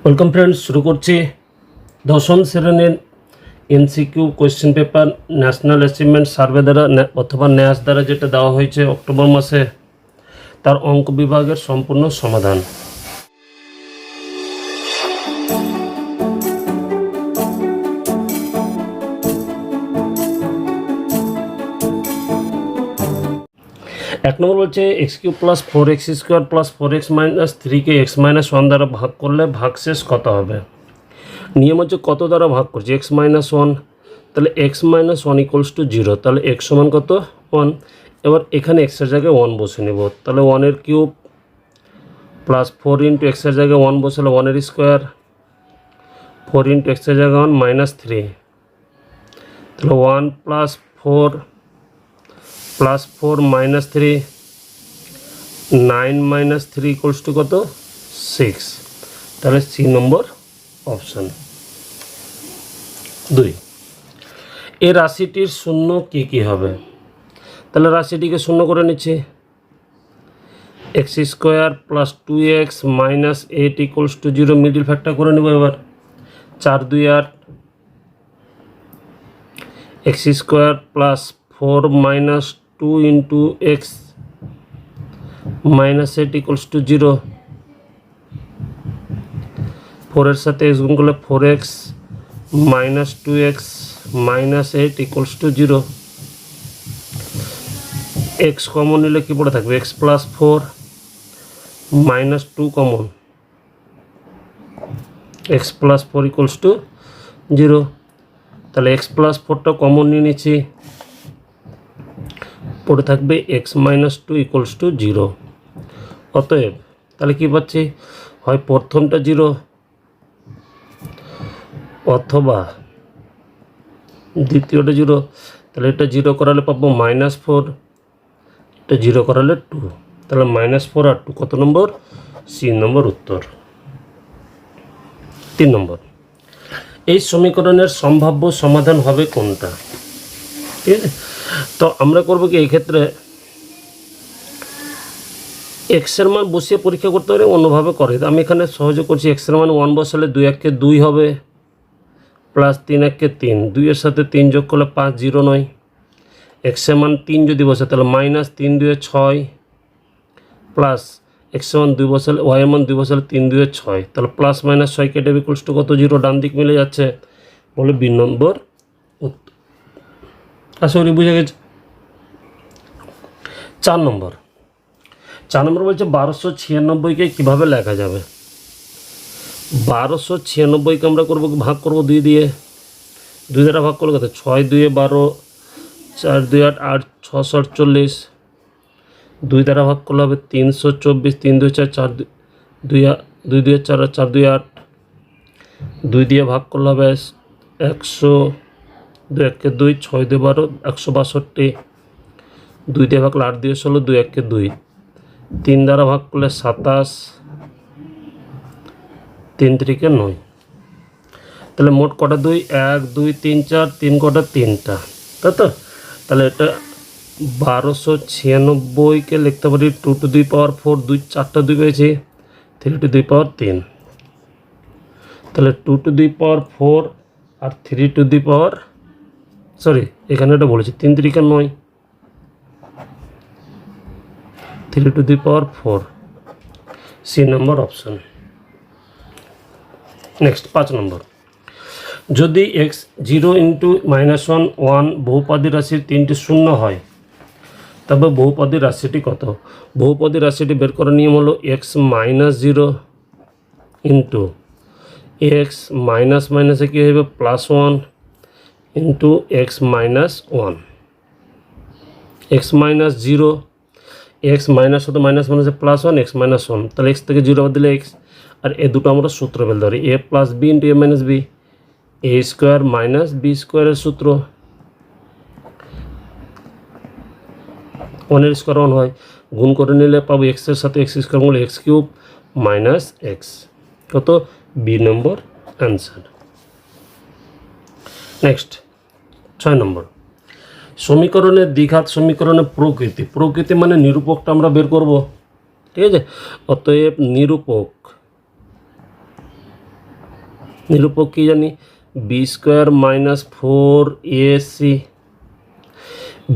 Welcome friends, শুরু করছি দশম শ্রেণীর MCQ question paper national achievement survey দ্বারা অথবা ন্যাস দ্বারা যেটা দেওয়া হয়েছে অক্টোবর মাসে, তার অঙ্ক বিভাগের সম্পূর্ণ সমাধান। এক নম্বর বলছে x cube plus 4x square plus 4x minus 3কে x মাইনাস 1 দ্বারা ভাগ করলে ভাগশেষ কত হবে। নিয়ম হচ্ছে কত দ্বারা ভাগ করছে, x মাইনাস 1, তাহলে x মাইনাস 1 ইকুয়ালস টু 0, তাহলে x সমান কত 1। এবার এখানে x এর জায়গায় 1 বসে নেব, তাহলে 1 এর কিউব প্লাস 4 ইন্টু x এর জায়গায় 1 বসালে 1 এর স্কোয়ার, 4 ইন্টু x এর জায়গায় 1 মাইনাস 3, তাহলে 1 plus 4 minus 3, 9 minus 3 equals to কত 6, তাহলে সি নম্বর অপশান 2। এই রাশিটির শূন্য কী কী হবে, তাহলে রাশিটিকে শূন্য করে নিচ্ছি। X square plus 2x minus 8 equals to 0, middle factor করে নেব। এবার 4 2 8, x square plus 4 minus 2 into x minus 8 equals to 0, 4 এর সাথে এক্স গুণ করলে 4x minus 2x minus 8 equals to 0। X common নিলে কী পড়ে থাকবে, x plus 4 minus 2 common, x plus 4 equals to 0, তাহলে এক্স প্লাস 4টা কমন নিয়ে নিচ্ছি, পড়ে থাকবে এক্স মাইনাস 2 ইকুয়ালস টু 0। অতএব তাহলে কী পাচ্ছি, হয় প্রথমটা 0 অথবা দ্বিতীয়টা 0, তাহলে এটা 0 করালে পাবো মাইনাস 4, এটা 0 করালে 2, তাহলে মাইনাস 4 আর 2 কত নম্বর, সি নম্বর উত্তর। 3 নম্বর, এই সমীকরণের সম্ভাব্য সমাধান হবে কোনটা। ঠিক আছে, তো আমরা করবো কি, এই ক্ষেত্রে এক্সের মান বসিয়ে পরীক্ষা করতে পারে, অন্যভাবে করে। আমি এখানে সহজে করছি, এক্সের মান 1 বসালে 2 1 2 হবে, প্লাস 3 1 3, 2 এর সাথে 3 যোগ করলে 5 0 9, এক্সের মান 3 যদি বসে তাহলে মাইনাস 3 2 6, প্লাস এক্সের মান 2 বসালে, ওয়াইয়ের মান 2 বসালে 3 2 6, তাহলে প্লাস মাইনাস 6 কেটে ইকুয়ালস টু কত 0, ডান দিক মিলে যাচ্ছে, বলে বি নম্বর উত্তর। আশা করি বুঝে গেছে। 4 নম্বর বলছে 1296কে কীভাবে লেখা যাবে। 1296কে আমরা করবো, ভাগ করবো 2 দিয়ে, 2 দ্বারা ভাগ করলে কত, 6 2 12, 4 2 8 8 6 48, 2 দ্বারা ভাগ করলে হবে 324, 3 2 4 4 2 2 2 4 4 2 8, 2 দিয়ে ভাগ করলে হবে 100, 2 1 2, 6 2 12 162, 2 দিয়ে ভাগ করলে 8 দিয়ে 16, 2 1 2, 3 দ্বারা ভাগ করলে 27, 3 3 9, তাহলে মোট কটা 2, 1 2 3 4, 3 কটা 3টা, তাই তো। তাহলে এটা 1296কে লিখতে পারি 2 টু দি পাওয়ার 4, 2 4টা 2 পেয়েছি, 3 টু দি পাওয়ার 3, তাহলে 2 টু দি পাওয়ার 4 আর 3 টু দি পাওয়ার, সরি এখানে এটা বলেছি 3 3 9, 3 to the power 4, C number option. Next 5 number, যদি এক্স 0 ইন্টু -1 1 বহুপদী রাশির 3টি শূন্য হয়, তবে বহুপদী রাশিটি কত। বহুপদী রাশিটি বের করার নিয়ম হলো x minus 0 into x minus মাইনাসে কী হবে plus 1 into x minus 1, x minus 0, x minus হতো মাইনাস মাইনাসে প্লাস 1, এক্স মাইনাস 1, তাহলে এক্স থেকে 0 বাদ দিলে এক্স, আর এ দুটো আমরা সূত্র ফেলতে পারি, এ প্লাস বি ইন্টু এ মাইনাস বি, এ স্কোয়ার মাইনাস বি স্কোয়ারের সূত্র, 1 এর স্কোয়ার 1 হয়, গুণ করে নিলে পাবো এক্সের সাথে এক্স স্কোয়ার বলে এক্স কিউব মাইনাস এক্স, কত বি নম্বর অ্যান্সার। নেক্সট 6 নম্বর, সমীকরণের দ্বিঘাত সমীকরণের প্রকৃতি মানে নিরূপকটা আমরা বের করব। ঠিক আছে, অতএব নিরূপক নিরূপক কী জানি, B square minus 4ac।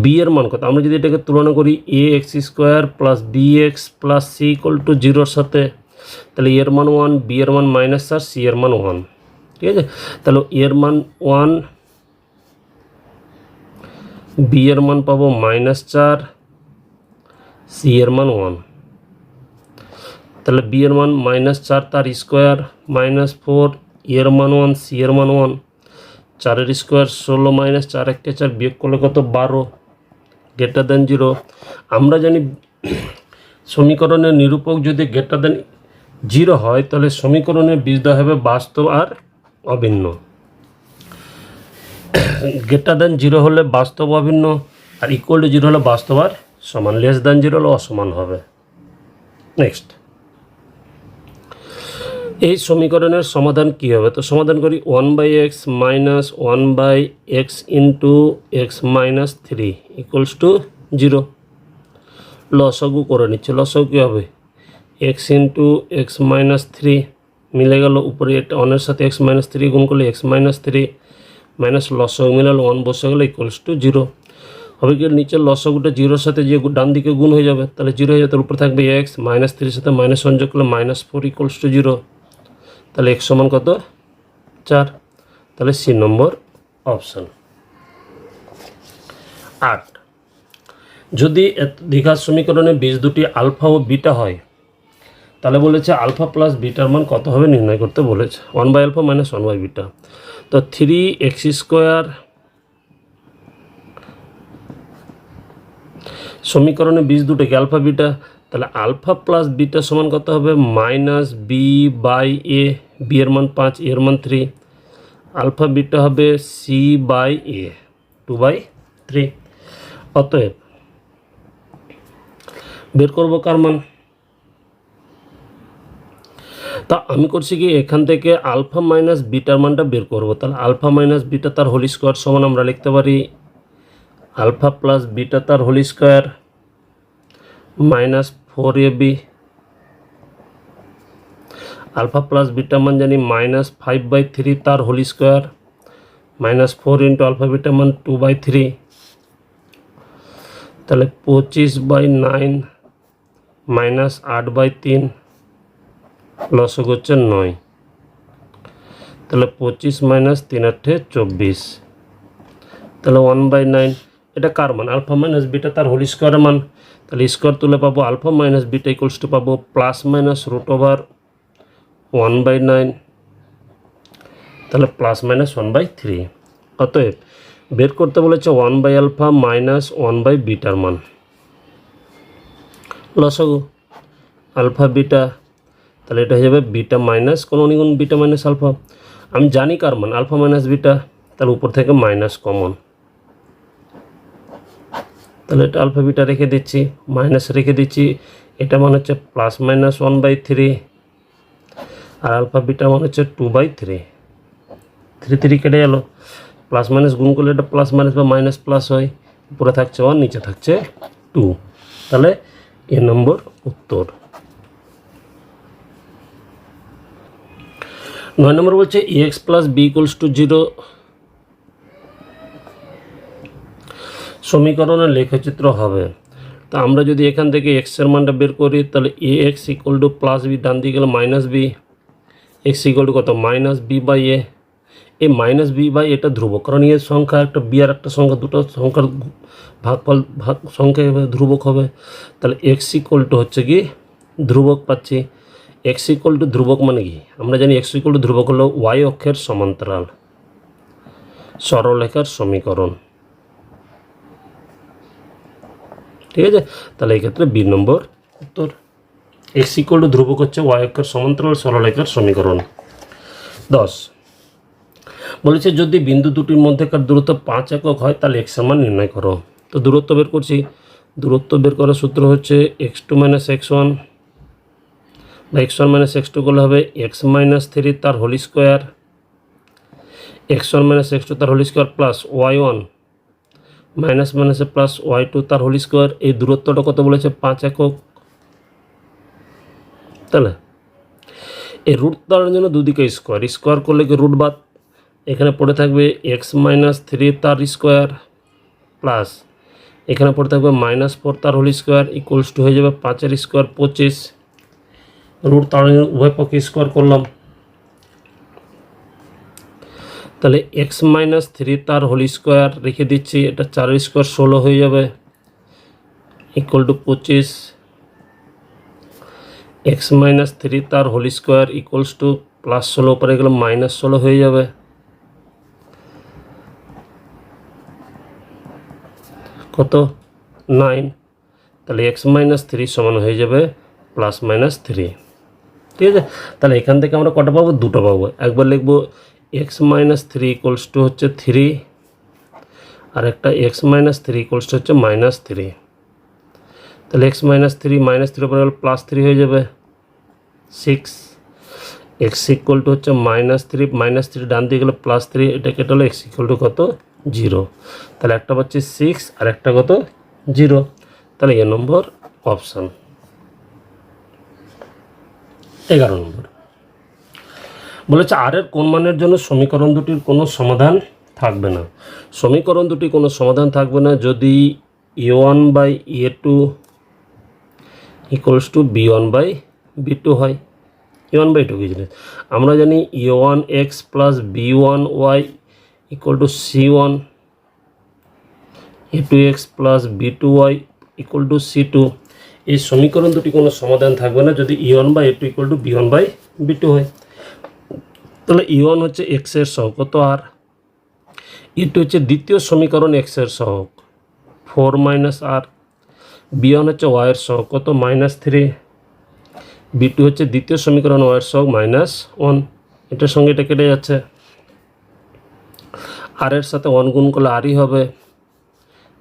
B এর মান কত, আমরা যদি এটাকে তুলনা করি a x square plus b x plus c equal to 0-র সাথে, তাহলে এর মান 1, বি এর মান -4, সি এর মান 1। ঠিক আছে, তাহলে এর মান 1, বি এর মান পাবো -4, সি এর মান 1। তাহলে বি এর মান -4 তার স্কোয়ার -4, এর মান 1, সি এর মান 1, 4-এর স্কোয়ার 16 -4 × 4 বিয়োগ করলে কত, 12, গ্রেটার দেন 0। আমরা জানি সমীকরণের নিরূপক যদি গ্রেটার দেন 0 হয় তাহলে সমীকরণের বীজদ্বয় হবে বাস্তব আর অভিন্ন। গ্রেটার দেন 0 হলে বাস্তব অভিন্ন, আর ইকুয়াল টু 0 হলে বাস্তব আর সমান, লেস দেন 0 হলে অসমান হবে। নেক্সট, এই সমীকরণের সমাধান কী হবে, তো সমাধান করি 1/x minus 1/x into x minus 3 equals to 0। লসাগু করে নিচ্ছে, লসাগু কী হবে, x ইন্টু x মাইনাস 3 মিলে গেল, উপরে এটা 1-এর সাথে x মাইনাস 3 গুণ করলে x মাইনাস 3 মাইনাস লসাগু মিলালো 1 বসে গেলে ইকুয়ালস টু 0 হবে। কি নিচের লসাগুটা 0-র সাথে যে ডান দিকে গুণ হয়ে যাবে, তাহলে 0 হয়ে যাবে, তার উপরে থাকবে x মাইনাস 3-এর সাথে -1 যোগ করলে -4 ইকুয়ালস টু 0। তাহলে x সমান কত, 4। তাহলে সি নম্বর অপশন। 8, যদি দ্বিঘাত সমীকরণে বীজ দুটি আলফা ও বিটা হয় তাহলে বলেছে আলফা প্লাস বিটার মান কত হবে নির্ণয় করতে বলেছে, 1/α মাইনাস 1/β। তো 3x স্কোয়ার সমীকরণে বীজ দুটো কি আলফা বিটা, তাহলে আলফা প্লাস বিটা সমান কত হবে, -b/a, বি এর মান 5, এর মান 3, আলফা বিটা হবে c/a 2/3। অতএব বের করবো কার মান, তা আমি করছি কি এখান থেকে আলফা মাইনাস বিটার মানটা বের করবো। তাহলে আলফা মাইনাস বিটা তার হোল স্কোয়ার সমান আমরা লিখতে পারি আলফা প্লাস বিটা তার whole square -4ab, alpha plus beta মান জানি -5/3 তার whole square, -4 into alpha beta মান 2/3, তাহলে 25/9 -8/3 লসক হচ্ছে 9। তাহলে 25 - 3 × 8 = 24। তাহলে 1/9 এটা কার মান, আলফা মাইনাস বিটা তার হোল স্কোয়ারের মান। তাহলে স্কোয়ার তুলে পাবো alpha minus beta equals to পাবো +-√1/9, তাহলে +-1/3। অতএব বের করতে বলেছে 1/α মাইনাস 1/βর মান। লসাগু আলফা বিটা, তাহলে এটা হয়ে যাবে বিটা মাইনাস কোনো নিগুণ বিটা মাইনাস আলফা। আমি জানি কার মান আলফা মাইনাস বিটা, তাহলে উপর থেকে মাইনাস কমন, তাহলে এটা আলফা বিটা রেখে দিচ্ছি, মাইনাস রেখে দিচ্ছি, এটা মান হচ্ছে +-1/3 আর আলফা বিটা মান হচ্ছে 2/3। 3 কেটে গেল, প্লাস মাইনাস গুণ করলে এটা প্লাস মাইনাস বা মাইনাস প্লাস হয়, উপরে থাকছে 1 নিচে থাকছে 2। তাহলে এ নম্বর উত্তর। 9 নম্বর বলছে ax + b = 0 সমীকরণের লেখচিত্র হবে। তা আমরা যদি এখান থেকে x এর মানটা বের করি তাহলে ax = +b, ডান দিকে গেলে -b, x = কত -b/a। এই -b/a এটা ধ্রুবক, কারণ এর সংখ্যা একটা b আর একটা সংখ্যা, দুটো সংখ্যার ভাগ সংখ্যা ধ্রুবক হবে। তাহলে x = হচ্ছে কি ধ্রুবক পাচ্ছি, x = ধ্রুবক মানে কি আমরা জানি x = ধ্রুবক হলো y অক্ষের সমান্তরাল সরলরেখার সমীকরণ। ঠিক আছে, তাহলে এই ক্ষেত্রে বি নম্বর উত্তর। x = ধ্রুবক হচ্ছে y অক্ষের সমান্তরাল সরলরেখার সমীকরণ। 10 বলেছে যদি বিন্দু দুটির মধ্যেকার দূরত্ব 5 একক হয় তাহলে x এর মান নির্ণয় করো। তো দূরত্ব বের করছি, দূরত্ব বের করার সূত্র হচ্ছে x2 - x1 বা x1 - x2 করলে হবে x - 3 তার হোল স্কোয়ার, x1 - x2 তার whole square plus y1 minus মাইনাসে প্লাস y2 তার হোল স্কোয়ার। এই দূরত্বটা কত বলেছে 5 একক। তাহলে এই রুট তার জন্য দুদিকে স্কোয়ার, স্কোয়ার করলে কি রুট বাদ, এখানে পড়ে থাকবে x-3 তার স্কোয়ার প্লাস এখানে পড়ে থাকবে -4 তার হোল স্কোয়ার ইকুয়ালস টু হয়ে যাবে 5 স্কোয়ার 25, রুট তার উভয় পক্ষে স্কোয়ার করলাম, তাহলে x-3 তার হোল স্কোয়ার রেখে দিচ্ছি, এটা 4 স্কোয়ার 16 হয়ে যাবে ইকুয়াল টু 25, x-3 তার হোল স্কোয়ার ইকুয়ালস টু +16 পরে গেলে -16 হয়ে যাবে, কত 9, তাহলে x-3 সমান হয়ে যাবে +-3, ঠিক আছে। তাহলে এখান থেকে আমরা কটা পাবো, দুটো পাবো, একবার লিখবো x-3 ইকুয়ালস টু হচ্ছে 3 আর একটা x-3 ইকুয়ালস টু হচ্ছে -3, তাহলে x-3 -3 পরে গেলে +3 হয়ে যাবে 6, x ইকুয়াল টু হচ্ছে -3 ডান দিয়ে গেলে +3, এটা কেটে হলো x ইকুয়াল টু কত 0, তাহলে একটা পাচ্ছি 6 আর একটা কত 0, তাহলে এ নম্বর অপশান 11 নম্বর। বলেছে আর এর কোন মানের জন্য সমীকরণ দুটির কোনো সমাধান থাকবে না, সমীকরণ দুটি কোনো সমাধান থাকবে না যদি a1/a2 ইকুয়ালস টু b1/b2 হয়। a1/2 কি জিনিস আমরা জানি, a1x plus b1y equal to c1, a2x plus b2y equal to c2, এই সমীকরণ দুটি কোনো সমাধান থাকবে না যদি a1/a2 ইকুয়াল টু b1/b2 হয়। তাহলে e1 হচ্ছে x এর সহগ কত আর, e2 হচ্ছে দ্বিতীয় সমীকরণ x এর সহগ 4 - r, b1 হচ্ছে y এর সহগ কত -3, b2 হচ্ছে দ্বিতীয় সমীকরণ y এর সহগ -1, এটার সঙ্গে এটা কেটে যাচ্ছে, আর এর সাথে 1 গুণ করলে আরই হবে,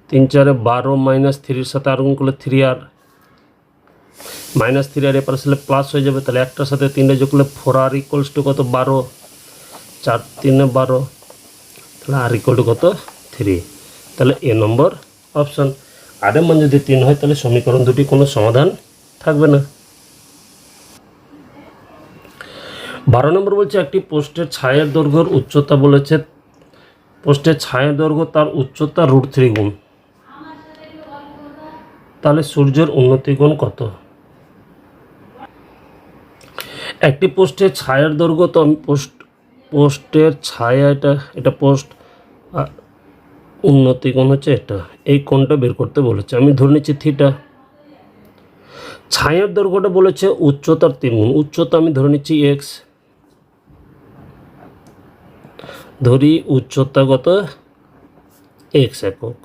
3 × 4 = 12 -3 সাথে আর গুণ করলে 3r, -3 আর এপার আসলে প্লাস হয়ে যাবে, তাহলে একটার সাথে 3টা যোগ করলে 4r ইকুয়ালস টু কত 12, 4 × 3 = 12, তাহলে আর ইকুয়াল টু কত 3, তাহলে এ নম্বর অপশান। আর এর মান যদি 3 হয় তাহলে সমীকরণ দুটি কোনো সমাধান থাকবে না। 12 নম্বর বলছে একটি পোস্টের ছায়ের দৈর্ঘ্যের উচ্চতা বলেছে, পোস্টের ছায়ের দৈর্ঘ্য তার উচ্চতা √3 গুণ, তাহলে সূর্যের উন্নতি কোণ কত। একটি পোস্টের ছায়ার দৈর্ঘ্য, তো আমি পোস্টের ছায়া এটা পোস্ট, উন্নতি কোণ হচ্ছে এটা, এই কোণটা বের করতে বলেছে, আমি ধরে নিচ্ছি থিটা। ছায়ার দৈর্ঘ্যটা বলেছে উচ্চতার 3 গুণ, উচ্চতা আমি ধরে নিচ্ছি x, ধরি উচ্চতা কত x একক,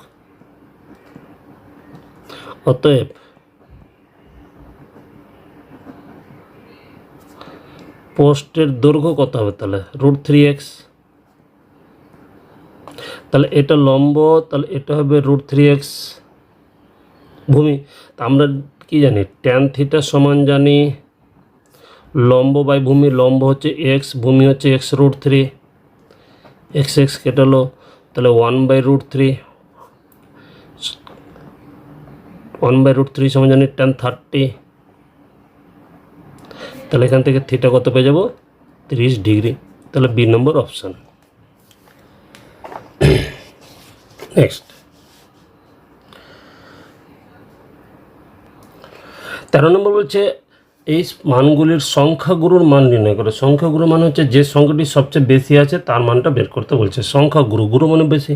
অতএব পোস্টের দৈর্ঘ্য কত হবে তাহলে √3x, তাহলে এটা লম্ব, তাহলে এটা হবে √3x ভূমি, তা আমরা কি জানি tan থিটা সমান জানি লম্ব বাই ভূমি, লম্ব হচ্ছে x, ভূমি হচ্ছে x √3, x কেটে হলো, তাহলে 1/√3, 1/√3 সমান জানি tan 30, তাহলে এখান থেকে থিটা কত পেয়ে যাব 30 ডিগ্রি, তাহলে বি নম্বর অপশান। নেক্সট 13 নম্বর বলছে এই মানগুলির সংখ্যাগুরুর মান নির্ণয় করে। সংখ্যাগুরু মানে হচ্ছে যে সংখ্যাটি সবচেয়ে বেশি আছে তার মানটা বের করতে বলছে, সংখ্যাগুরু, গুরু মানে বেশি।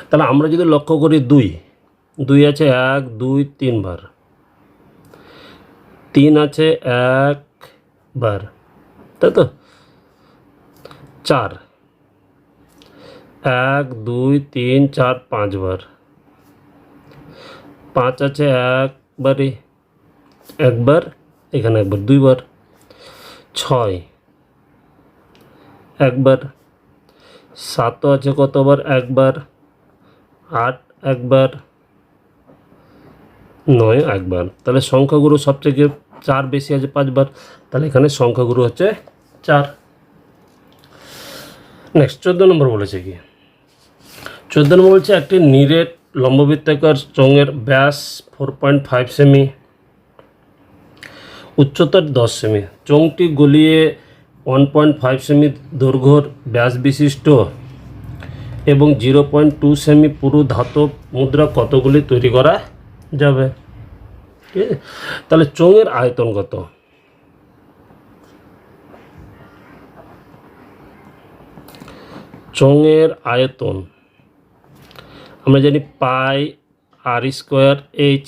তাহলে আমরা যদি লক্ষ্য করি 2 আছে 1 2 3 বার, 3 আছে 1 বার, তাই তো 4 1 2 3 4 5 বার, 5 আছে একবারই, একবার এখানে একবার 2 বার, 6 একবার, 7 আছে কতবার একবার, 8 একবার, 9 একবার, তাহলে সংখ্যাগুরু সবথেকে 4 বেশি আছে 5 বার, তাহলে এখানে সংখ্যাগুরু হচ্ছে 4। নেক্সট 14 নম্বর বলেছে কি, 14 নম্বর বলছে একটি নিরেট লম্ববৃত্তাকার চোঙের ব্যাস 4.5 সেমি, উচ্চতার 10 সেমি, চোঙটি গলিয়ে 1.5 সেমি দৈর্ঘ্যর ব্যাস বিশিষ্ট এবং 0.2 সেমি পুরু ধাতব মুদ্রা কতগুলি তৈরি করা যাবে? ঠিক আছে, তাহলে চোঙের আয়তন কত? চোঙের আয়তন আমরা জানি পাই আর স্কোয়ার এইচ।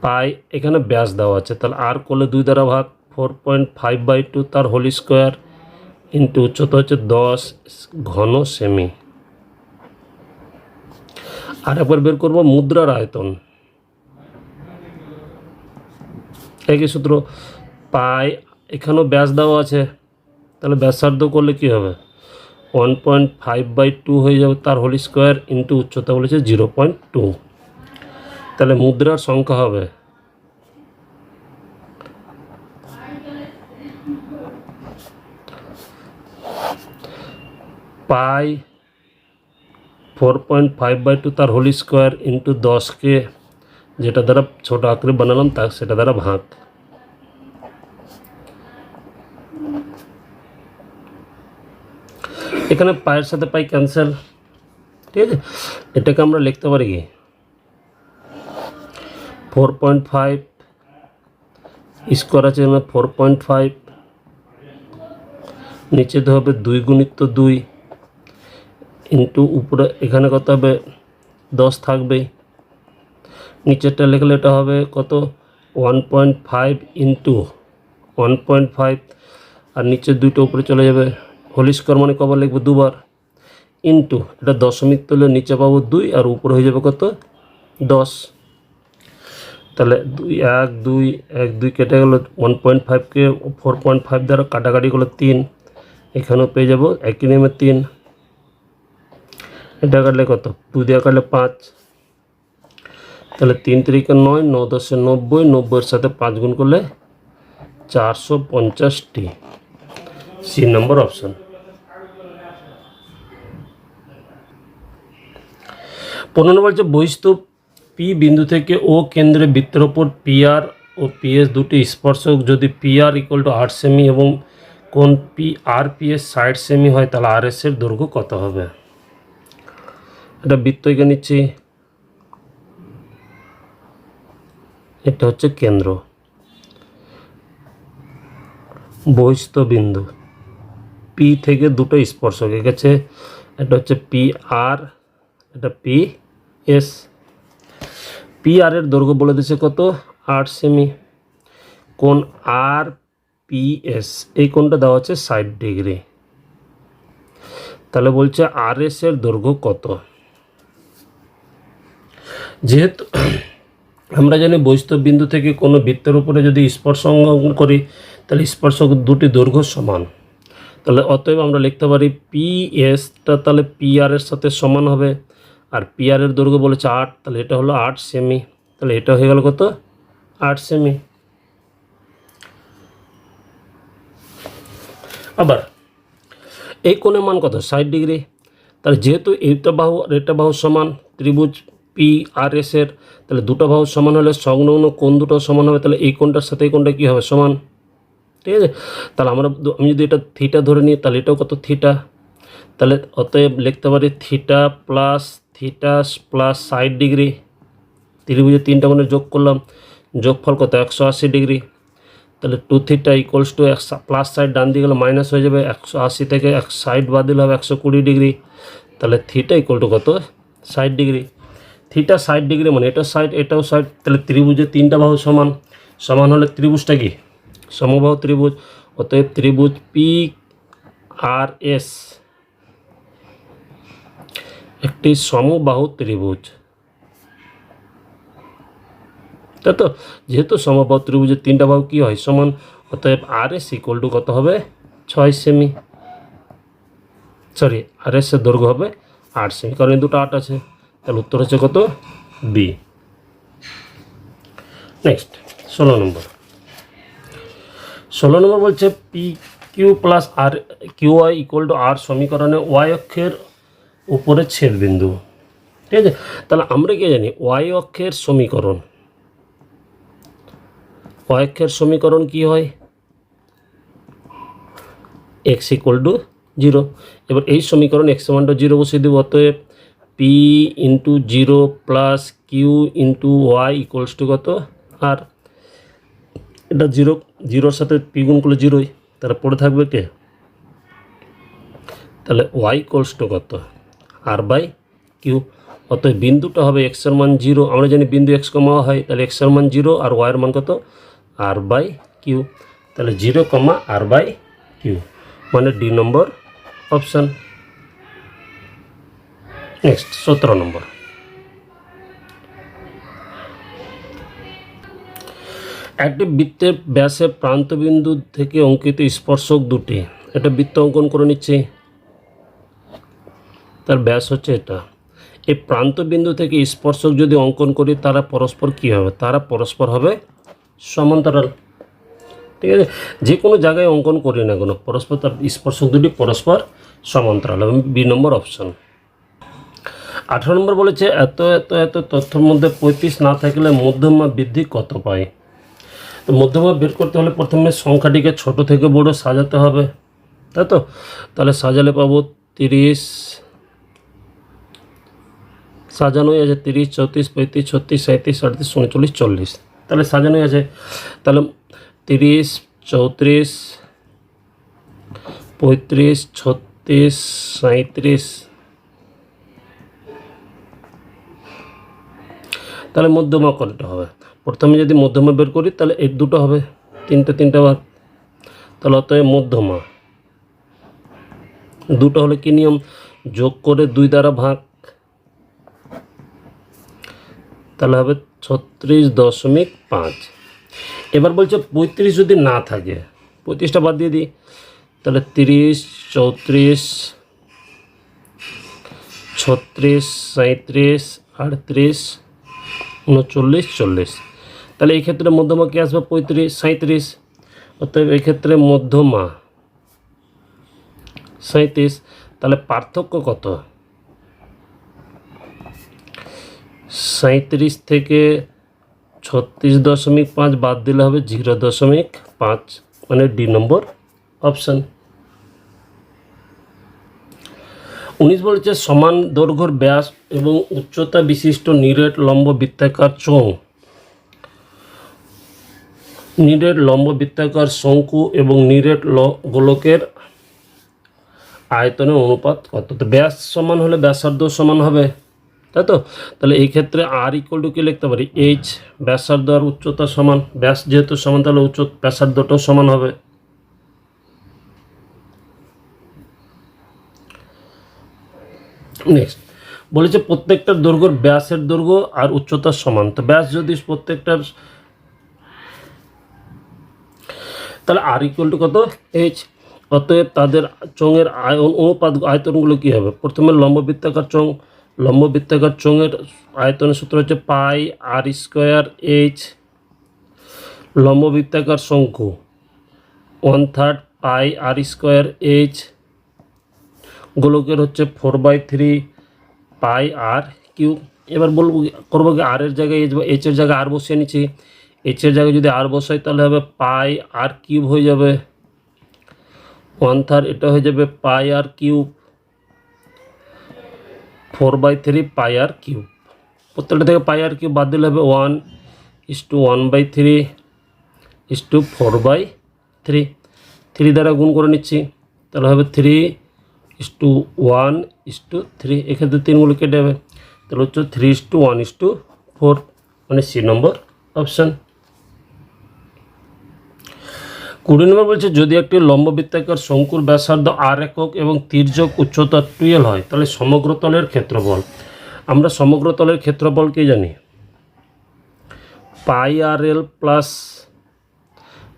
পাই এখানে ব্যাস দেওয়া আছে, তাহলে আর করলে 2 দ্বারা ভাগ, 4.5/2 তার হোল স্কোয়ার ইন্টু উচ্চতা হচ্ছে 10 ঘন সেমি। আর একবার বের করবো মুদ্রার আয়তন, একই সূত্র, পাই এখানেও ব্যাস দেওয়া আছে, তাহলে ব্যাসার্ধ করলে কি হবে? 1.5/2 হয়ে যাবে তার হোল স্কোয়ার ইন্টু উচ্চতা বলেছে 0.2। তাহলে মুদ্রার সংখ্যা হবে পাই 4.5/2 তার হোল স্কোয়ার ইন্টু 10কে যেটা দ্বারা ছোট আকারে বানালাম তা সেটা দ্বারা ভাগ। এখানে পায়ের সাথে পাই ক্যান্সেল, ঠিক আছে। এটাকে আমরা লিখতে পারি কি 4.5 স্কোয়ার আছে 4.5, নিচেতে হবে 2 গুণিত 2 ইন্টু উপরে এখানে কত হবে 10 থাকবেই, নিচেরটা লিখলে এটা হবে কত 1.5 ইন্টু 1.5 আর নিচের দুইটা উপরে চলে যাবে, হোল স্কোয়ার মানে কবার লিখবো 2 বার, ইন্টু এটা দশমিক তুলে নিচে পাবো 2 আর উপরে হয়ে যাবে কত 10। তাহলে 1 2 কেটে গেল, 1.5কে 4.5 দ্বারা কাটাকাটি করলে 3, এখানেও পেয়ে যাবো একই নেমে 3, এটা কাটলে কত 2 দিয়ে কাটলে 5, তাহলে 3 3 9, 9 10 90, 90-এর সাথে 5 গুণ করলে 450টি। C number option. 15 বলছে বহিস্থ পি বিন্দু থেকে ও কেন্দ্রে বৃত্তের ওপর পিআর ও পিএস দুটি স্পর্শক যদি পিআর ইকুয়াল টু 8 সেমি এবং কোণ পি আর পিএস 60 সেমি হয় তাহলে আর এস এর দৈর্ঘ্য কত হবে? এটা বৃত্ত এঁকে নিচ্ছি, এটা হচ্ছে কেন্দ্র, বহিস্থ বিন্দু পি থেকে দুটো স্পর্শক এঁকেছে, এটা হচ্ছে পি আর, এটা পি এস। পি আর এর দৈর্ঘ্য বলে দিয়েছে কত 8 সেমি, কোণ আর পি এস এই কোণটা দেওয়া আছে 60 ডিগ্রি, তাহলে বলছে আর এস এর দৈর্ঘ্য কত? যেহেতু আমরা জানি বহিস্থ বিন্দু থেকে কোনো বৃত্তের উপরে যদি স্পর্শ অঙ্কন করি তাহলে স্পর্শক দুটি দৈর্ঘ্য সমান, তাহলে অতএব আমরা লিখতে পারি পি এসটা তাহলে পি আর এর সাথে সমান হবে, আর পি আর এর দৈর্ঘ্য বলেছে 8, তাহলে এটা হলো 8 সেমি, তাহলে এটা হয়ে গেল কত 8 সেমি। আবার এই কোণের মান কত 60 ডিগ্রি, তাহলে যেহেতু এইটা বাহু আর এটা বাহু সমান ত্রিভুজ পি আর এস এর, তাহলে দুটো বাহু সমান হলে সংলগ্ন কোণ দুটো সমান হবে, তাহলে এই কোণটার সাথে এই কোণটা কী হবে সমান, ঠিক আছে। তাহলে আমি যদি এটা থিটা ধরে নিই তাহলে এটাও কত থিটা, তাহলে অতএব লিখতে পারি থিটা প্লাস 60 ডিগ্রি, ত্রিভুজের 3টা কোণের যোগ করলাম, যোগফল কত 180 ডিগ্রি, তাহলে 2 theta equals to plus side ডান দিয়ে গেলে মাইনাস হয়ে যাবে, 180 থেকে 60 বাদ দিলে হবে 120 ডিগ্রি, তাহলে থিটা ইকুয়াল টু কত 60 ডিগ্রি। থিটা 60 ডিগ্রি মানে এটা সাইড এটাও সাইড, তাহলে ত্রিভুজের 3টা বাহু সমান, সমান হলে ত্রিভুজটা কি সমবাহু ত্রিভুজ, অতএব ত্রিভুজ পি আর এস একটি সমবাহু ত্রিভুজ, তাই তো। যেহেতু সমবাহু ত্রিভুজের 3টা বাহু কী হয় সমান, অতএব আর এস ইকুয়াল টু কত হবে 6 সেমি, সরি আর এস এর দৈর্ঘ্য হবে 8 সেমি, কারণ এই দুটো 8 আছে, তাহলে উত্তর হচ্ছে কত বি। নেক্সট 16 নম্বর। 16 নম্বর বলছে p q plus r q y equal to r সমীকরণে ওয়াই অক্ষের উপরে ছেদবিন্দু, ঠিক আছে। তাহলে আমরা কি জানি ওয়াই অক্ষের সমীকরণ, y অক্ষের সমীকরণ কি হয়, x = 0। এবার এই সমীকরণ x = 0 বসিয়ে দেব। অতএব p × 0 প্লাস q × y = কত, আর এটা 0, 0-র সাথে p গুণ করলে 0ই, তাহলে পড়ে থাকবে কে, তাহলে y = কত, r/q। অতএব বিন্দুটা হবে x এর মান 0, আমরা জানি বিন্দু x, হয়, তাহলে x এর মান 0 আর y এর মান কত, r/q। তাহলে 0, r/q মানে ডি নম্বর অপশান। নেক্সট 17 নম্বর। একটি বৃত্তের ব্যাসে প্রান্তবিন্দু থেকে অঙ্কিত স্পর্শক দুটি, এটা বৃত্ত অঙ্কন করে নিচ্ছি, তার ব্যাস হচ্ছে এটা। এই প্রান্তবিন্দু থেকে স্পর্শক যদি অঙ্কন করি তারা পরস্পর কী হবে, তারা পরস্পর হবে সমান্তরাল। ঠিক আছে, যে কোনো জায়গায় অঙ্কন করি না কোনো, পরস্পর তার স্পর্শক দুটি পরস্পর সমান্তরাল, এবং বি নম্বর অপশন। 18 নম্বর বলেছে এত এত এত তথ্যের মধ্যে 35 না থাকলে মধ্যমা বৃদ্ধি কত পায়। তো মধ্যমা বের করতে হলে প্রথমে সংখ্যাটিকে ছোট থেকে বড় সাজাতে হবে, তাই তো। তাহলে সাজালে পাবো 30, সাজানোই আছে 30, 34, 35, 36, 37, 38, 39, 40, তাহলে সাজানোই আছে। তাহলে 30, 34, 35, 36, 37, তাহলে মধ্যমা কোনটা হবে, প্রথমে যদি মধ্যমা বের করি তাহলে এই দুটো হবে, তিনটা ভাগ, তাহলে অতএব মধ্যমা দুটো হলে কি নিয়ম, যোগ করে 2 দ্বারা ভাগ, তাহলে হবে 36.5। এবার বলছে 35 যদি না থাকে, 35টা বাদ দিয়ে দিই, তাহলে 30, 34, 36, 37, 38, 39, 40, তাহলে এই ক্ষেত্রে মধ্যমা কি আসবে 35, 37, অতএব এই ক্ষেত্রে মধ্যমা 37। তাহলে পার্থক্য কত, 37 থেকে 36.5 বাদ দিলে হবে 0.5, মানে ডি নম্বর অপশান। 19 বলেছে সমান দৈর্ঘ্যের ব্যাস এবং উচ্চতা বিশিষ্ট নিরেট লম্ব বৃত্তাকার চোঙ, নিরেট লম্ব বৃত্তাকার শঙ্কু এবং নিরেট গোলকের আয়তনের অনুপাত কত। তো ব্যাস সমান হলে ব্যাসার্ধ সমান হবে, তাই তো। তাহলে এই ক্ষেত্রে আর = কি লিখতে পারি, h, ব্যাসার্ধ আর উচ্চতা সমান, ব্যাস যেহেতু সমান তাহলে ব্যাসার্ধটাও সমান হবে। নেক্সট বলেছে প্রত্যেকটার দৈর্ঘ্য ব্যাসের দৈর্ঘ্য আর উচ্চতার সমান। তো ব্যাস যদি প্রত্যেকটার, তাহলে আর = কত, h। অতএব তাদের চোঙের অনুপাত আয়তনগুলো কী হবে, প্রথমে লম্ব বৃত্তাকার চোঙ, লম্ব বৃত্তাকার চোঙের আয়তনের সূত্র হচ্ছে πr²h, লম্ব বৃত্তাকার শঙ্কু 1/3 πr²h, গোলকের হচ্ছে 4/3 πr³। এবার করবো কি, আর এর জায়গায় h এর জায়গায় আর বসিয়ে নিচ্ছি, h এর জায়গায় যদি আর বসাই তাহলে হবে πr³ হয়ে যাবে, 1/3 এটা হয়ে যাবে πr³, 4/3 πr³, প্রত্যেকটা থেকে πr³ বাদ দিলে হবে 1:1/3 4/3, 3 দ্বারা গুণ করে নিচ্ছি, তাহলে হবে 3:1:3, এক্ষেত্রে 3গুলো কেটে যাবে, তাহলে হচ্ছে 3:1:4, মানে সি নম্বর অপশান। 20 নম্বর বলছে যদি একটি লম্ব বৃত্তাকার শঙ্কুর ব্যাসার্ধ r একক এবং তির্যক উচ্চতা 12 হয় তাহলে সমগ্র তলের ক্ষেত্রফল। আমরা সমগ্র তলের ক্ষেত্রফল কি জানি, πrl প্লাস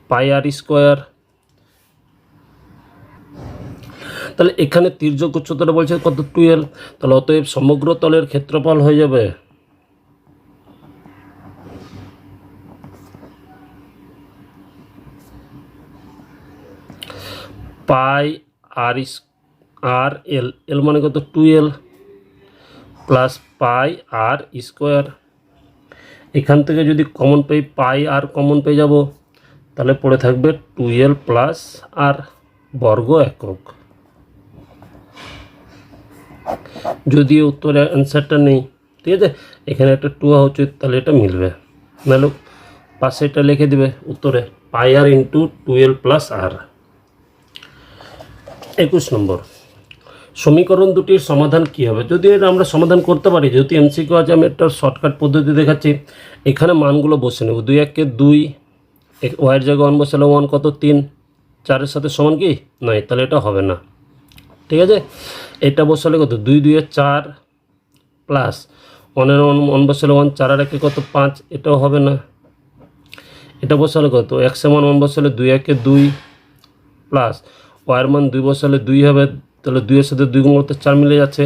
πr²। তাহলে এখানে তির্যক উচ্চতাটা বলছে কত, 12, তাহলে অতএব সমগ্র তলের ক্ষেত্রফল হয়ে যাবে πr² l মানে কত 12 প্লাস πr²। এখান থেকে যদি কমন পাই πr কমন পেয়ে যাব, তাহলে পড়ে থাকবে 2l প্লাস আর বর্গ একক। যদিও উত্তরে অ্যান্সারটা নেই, ঠিক আছে, এখানে একটা 2 হওয়া উচিত, তাহলে এটা মিলবে। নাহলে পাশে এটা লিখে দিবে উত্তরে পাই আর ইন্টু 2l প্লাস আর। 21 নম্বর, সমীকরণ দুটির সমাধান কী হবে? যদি এটা আমরা সমাধান করতে পারি, যেহেতু এমসিকিউ আছে, আমি একটা শর্টকাট পদ্ধতি দেখাচ্ছি। এখানে মানগুলো বসে নেব, 2 1 2, ওয়াইয়ের জায়গায় 1 বসালে 1 কত 3, 4-এর সাথে সমান কি নয়, তাহলে এটা হবে না, ঠিক আছে। এটা বসালে কত 2 2 4 প্লাস 1 বসালে 1, 4 আর 1 কত 5, এটাও হবে না। এটা বসালে কত x সমান 1 বসালে 2 1 2 প্লাস ওয়াইয়ের মান 2 বসালে 2 হবে, তাহলে 2 এর সাথে 2 গুণ করতে 4 মিলে যাচ্ছে।